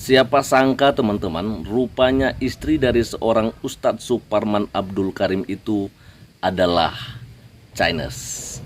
Siapa sangka teman-teman, rupanya istri dari seorang Ustadz Suparman Abdul Karim itu adalah Chinese.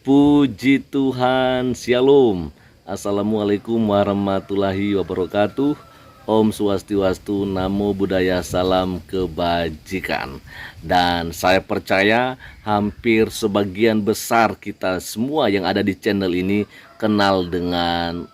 Puji Tuhan, Shalom. Assalamualaikum warahmatullahi wabarakatuh. Om Swastiwastu, Namo Buddhaya, Salam Kebajikan. Dan saya percaya hampir sebagian besar kita semua yang ada di channel ini kenal dengan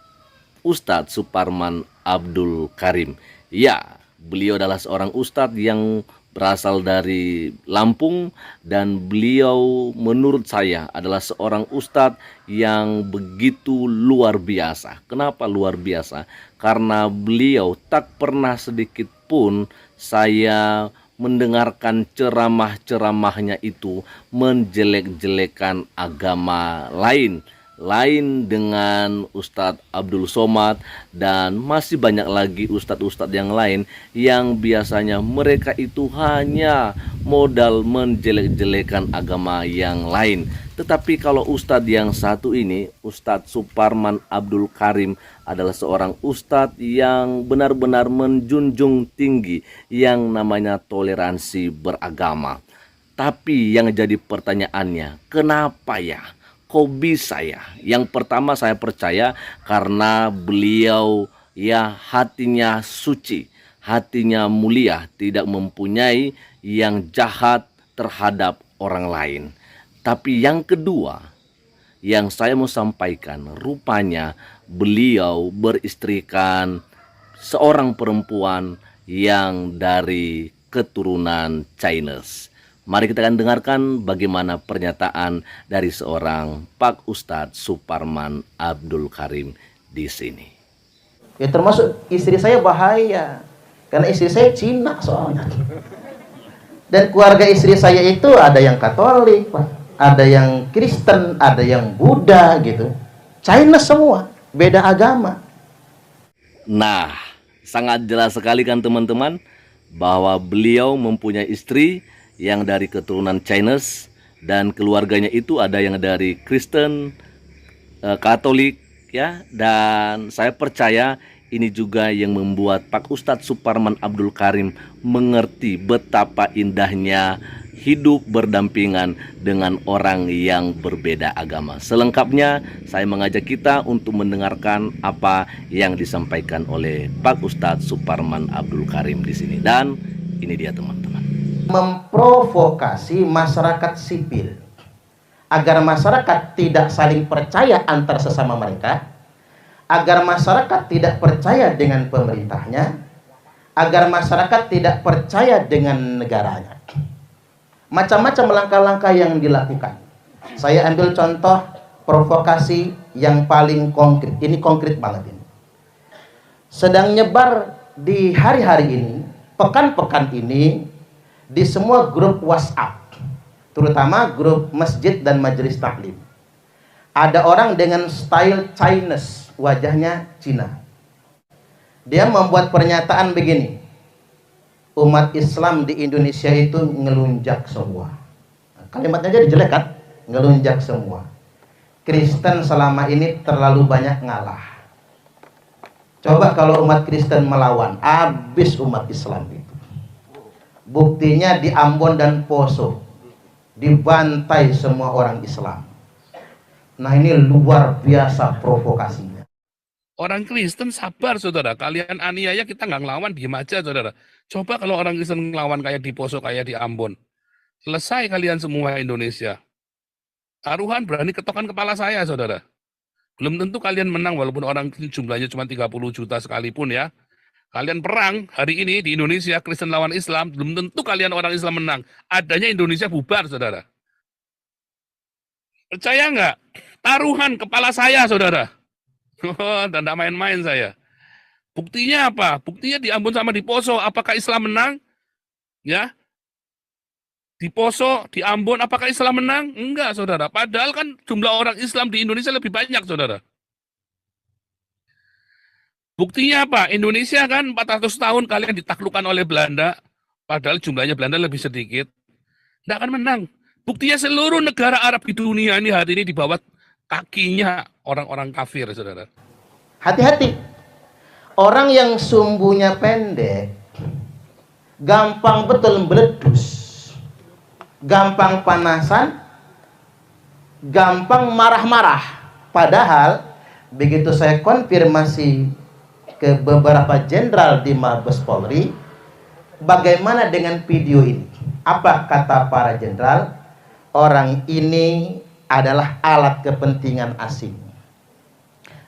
Ustadz Suparman Abdul Karim. Ya, beliau adalah seorang ustadz yang berasal dari Lampung, dan beliau menurut saya adalah seorang ustadz yang begitu luar biasa. Kenapa luar biasa? Karena beliau tak pernah sedikit pun saya mendengarkan ceramah-ceramahnya itu menjelek-jelekan agama lain dengan Ustadz Abdul Somad, dan masih banyak lagi ustadz-ustadz yang lain yang biasanya mereka itu hanya modal menjelek-jelekan agama yang lain. Tetapi kalau ustadz yang satu ini, Ustadz Suparman Abdul Karim, adalah seorang ustadz yang benar-benar menjunjung tinggi yang namanya toleransi beragama. Tapi yang jadi pertanyaannya, kenapa ya? Kok bisa ya? Yang pertama, saya percaya karena beliau ya hatinya suci, hatinya mulia, tidak mempunyai yang jahat terhadap orang lain. Tapi yang kedua, yang saya mau sampaikan, rupanya beliau beristrikan seorang perempuan yang dari keturunan Chinese. Mari kita akan dengarkan bagaimana pernyataan dari seorang Pak Ustadz Suparman Abdul Karim di sini. Ya termasuk istri saya bahaya, karena istri saya Cina soalnya. Dan keluarga istri saya itu ada yang Katolik, Pak, ada yang Kristen, ada yang Buddha gitu. Chinese semua, beda agama. Nah, sangat jelas sekali kan teman-teman, bahwa beliau mempunyai istri yang dari keturunan Chinese, dan keluarganya itu ada yang dari Kristen, Katolik ya. Dan saya percaya ini juga yang membuat Pak Ustadz Suparman Abdul Karim mengerti betapa indahnya hidup berdampingan dengan orang yang berbeda agama. Selengkapnya saya mengajak kita untuk mendengarkan apa yang disampaikan oleh Pak Ustadz Suparman Abdul Karim di sini. Dan ini dia teman-teman. Memprovokasi masyarakat sipil agar masyarakat tidak saling percaya antar sesama mereka, agar masyarakat tidak percaya dengan pemerintahnya, agar masyarakat tidak percaya dengan negaranya. Macam-macam langkah-langkah yang dilakukan. Saya ambil contoh provokasi yang paling konkret. Ini konkret banget ini. Sedang nyebar di hari-hari ini, pekan-pekan ini, di semua grup WhatsApp, terutama grup masjid dan majelis taklim. Ada orang dengan style Chinese, wajahnya Cina. Dia membuat pernyataan begini: umat Islam di Indonesia itu ngelunjak semua. Kalimatnya jadi jelek kan? Ngelunjak semua. Kristen selama ini terlalu banyak ngalah. Coba kalau umat Kristen melawan, habis umat Islam itu. Buktinya di Ambon dan Poso dibantai semua orang Islam. Nah, ini luar biasa provokasinya. Orang Kristen sabar, saudara. Kalian aniaya, kita nggak ngelawan, diem aja, saudara. Coba kalau orang Kristen ngelawan kayak di Poso, kayak di Ambon. Selesai kalian semua Indonesia. Taruhan berani ketokan kepala saya, saudara. Belum tentu kalian menang, walaupun orang jumlahnya cuma 30 juta sekalipun ya. Kalian perang hari ini di Indonesia, Kristen lawan Islam, belum tentu kalian orang Islam menang. Adanya Indonesia bubar, saudara. Percaya nggak? Taruhan kepala saya, saudara. Dan tidak main-main saya. Buktinya apa? Buktinya di Ambon sama di Poso. Apakah Islam menang? Ya, di Poso, di Ambon, apakah Islam menang? Enggak, saudara. Padahal kan jumlah orang Islam di Indonesia lebih banyak, saudara. Buktinya apa? Indonesia kan 400 tahun kalian ditaklukkan oleh Belanda, padahal jumlahnya Belanda lebih sedikit. Nggak akan menang. Buktinya seluruh negara Arab di dunia ini hari ini di bawah kakinya orang-orang kafir, saudara. Hati-hati. Orang yang sumbunya pendek, gampang betul meledus, gampang panasan, gampang marah-marah. Padahal begitu saya konfirmasi ke beberapa jenderal di Mabes Polri, bagaimana dengan video ini? Apa kata para jenderal? Orang ini adalah alat kepentingan asing.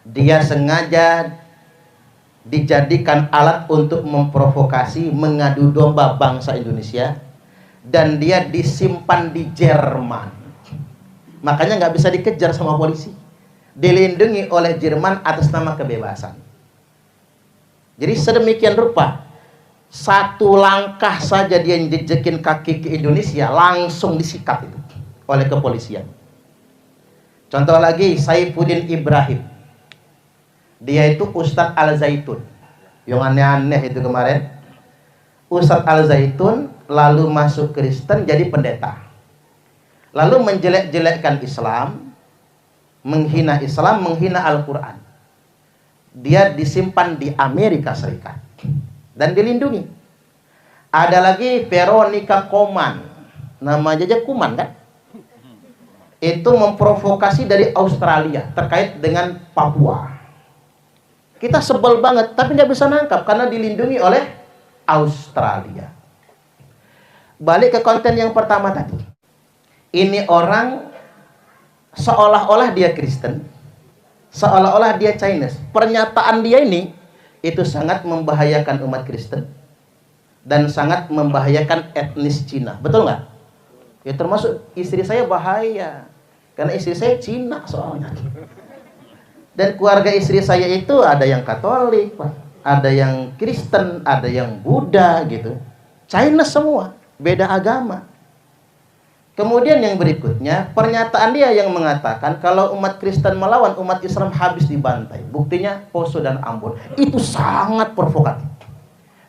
Dia sengaja dijadikan alat untuk memprovokasi, mengadu domba bangsa Indonesia, dan dia disimpan di Jerman. Makanya nggak bisa dikejar sama polisi, dilindungi oleh Jerman atas nama kebebasan. Jadi sedemikian rupa, satu langkah saja dia jejekin kaki ke Indonesia, langsung disikat itu oleh kepolisian. Contoh lagi, Saifuddin Ibrahim. Dia itu Ustadz Al-Zaitun. Yang aneh-aneh itu kemarin. Ustadz Al-Zaitun lalu masuk Kristen jadi pendeta. Lalu menjelek-jelekkan Islam, menghina Islam, menghina Al-Quran. Dia disimpan di Amerika Serikat dan dilindungi. Ada lagi Veronica Koman. Nama aja Kuman kan? Itu memprovokasi dari Australia terkait dengan Papua. Kita sebel banget, tapi nggak bisa nangkap karena dilindungi oleh Australia. Balik ke konten yang pertama tadi. Ini orang seolah-olah dia Kristen, seolah-olah dia Chinese. Pernyataan dia ini itu sangat membahayakan umat Kristen dan sangat membahayakan etnis Cina. Betul nggak? Ya termasuk istri saya bahaya. Karena istri saya Cina soalnya. Dan keluarga istri saya itu ada yang Katolik, Pak. Ada yang Kristen, ada yang Buddha gitu. Chinese semua, beda agama. Kemudian yang berikutnya, pernyataan dia yang mengatakan kalau umat Kristen melawan, umat Islam habis dibantai. Buktinya Poso dan Ambon. Itu sangat provokatif.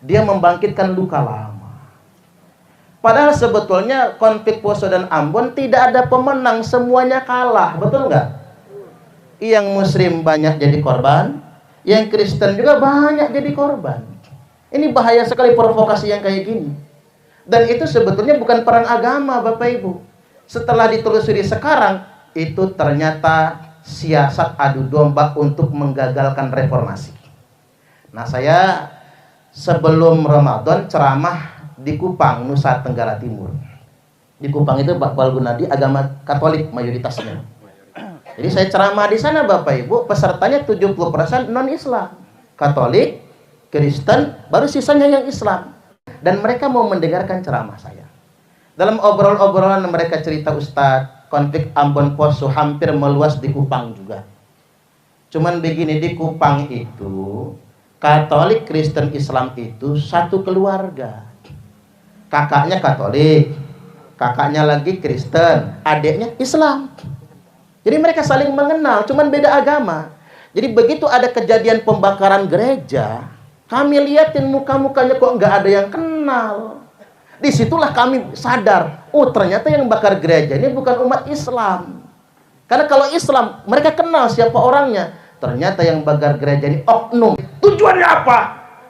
Dia membangkitkan luka lama. Padahal sebetulnya konflik Poso dan Ambon tidak ada pemenang, semuanya kalah, betul nggak? Yang Muslim banyak jadi korban, yang Kristen juga banyak jadi korban. Ini bahaya sekali provokasi yang kayak gini. Dan itu sebetulnya bukan perang agama, Bapak Ibu. Setelah ditelusuri sekarang, itu ternyata siasat adu domba untuk menggagalkan reformasi. Nah, saya sebelum Ramadan ceramah di Kupang, Nusa Tenggara Timur. Di Kupang itu Pak Gunadi agama Katolik mayoritasnya. Jadi saya ceramah di sana Bapak Ibu, pesertanya 70% non-Islam. Katolik, Kristen, baru sisanya yang Islam. Dan mereka mau mendengarkan ceramah saya. Dalam obrolan-obrolan mereka cerita, Ustadz, konflik Ambon Poso hampir meluas di Kupang juga. Cuman begini, di Kupang itu Katolik, Kristen, Islam itu satu keluarga. Kakaknya Katolik, kakaknya lagi Kristen, adiknya Islam. Jadi mereka saling mengenal, cuman beda agama. Jadi begitu ada kejadian pembakaran gereja, kami liatin muka-mukanya kok nggak ada yang kenal. Disitulah kami sadar, oh ternyata yang bakar gereja ini bukan umat Islam. Karena kalau Islam, mereka kenal siapa orangnya. Ternyata yang bakar gereja ini oknum. Tujuannya apa?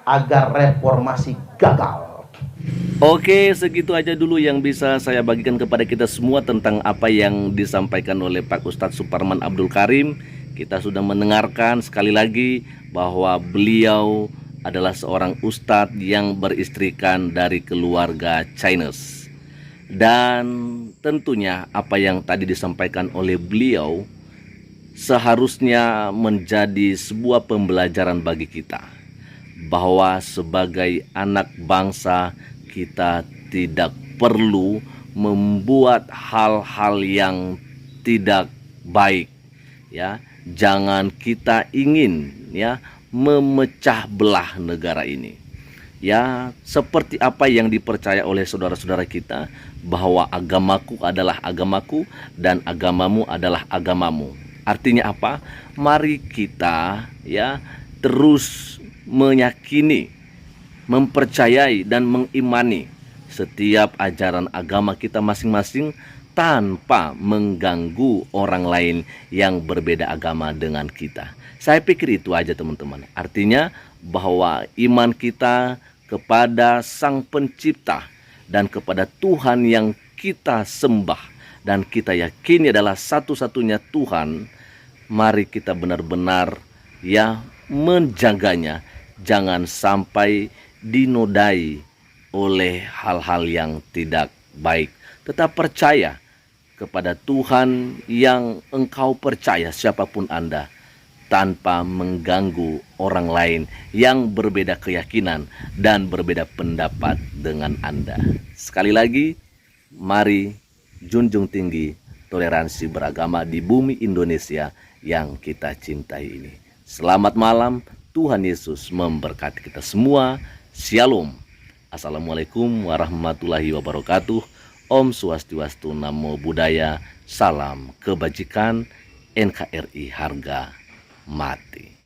Agar reformasi gagal. Oke, segitu aja dulu yang bisa saya bagikan kepada kita semua tentang apa yang disampaikan oleh Pak Ustadz Suparman Abdul Karim. Kita sudah mendengarkan sekali lagi bahwa beliau adalah seorang ustadz yang beristrikan dari keluarga Chinese. Dan tentunya apa yang tadi disampaikan oleh beliau seharusnya menjadi sebuah pembelajaran bagi kita, bahwa sebagai anak bangsa kita tidak perlu membuat hal-hal yang tidak baik, ya. Jangan kita ingin, ya, memecah belah negara ini. Ya, seperti apa yang dipercaya oleh saudara-saudara kita, bahwa agamaku adalah agamaku dan agamamu adalah agamamu. Artinya apa? Mari kita, ya, terus meyakini, mempercayai dan mengimani setiap ajaran agama kita masing-masing tanpa mengganggu orang lain yang berbeda agama dengan kita. Saya pikir itu aja teman-teman. Artinya bahwa iman kita kepada Sang Pencipta dan kepada Tuhan yang kita sembah dan kita yakini adalah satu-satunya Tuhan, mari kita benar-benar ya menjaganya, jangan sampai dinodai oleh hal-hal yang tidak baik. Tetap percaya kepada Tuhan yang engkau percaya, siapapun Anda, tanpa mengganggu orang lain yang berbeda keyakinan dan berbeda pendapat dengan Anda. Sekali lagi, mari junjung tinggi toleransi beragama di bumi Indonesia yang kita cintai ini. Selamat malam, Tuhan Yesus memberkati kita semua. Shalom. Assalamualaikum warahmatullahi wabarakatuh. Om Swastiwastu, Namo Buddhaya, salam kebajikan, NKRI harga mati.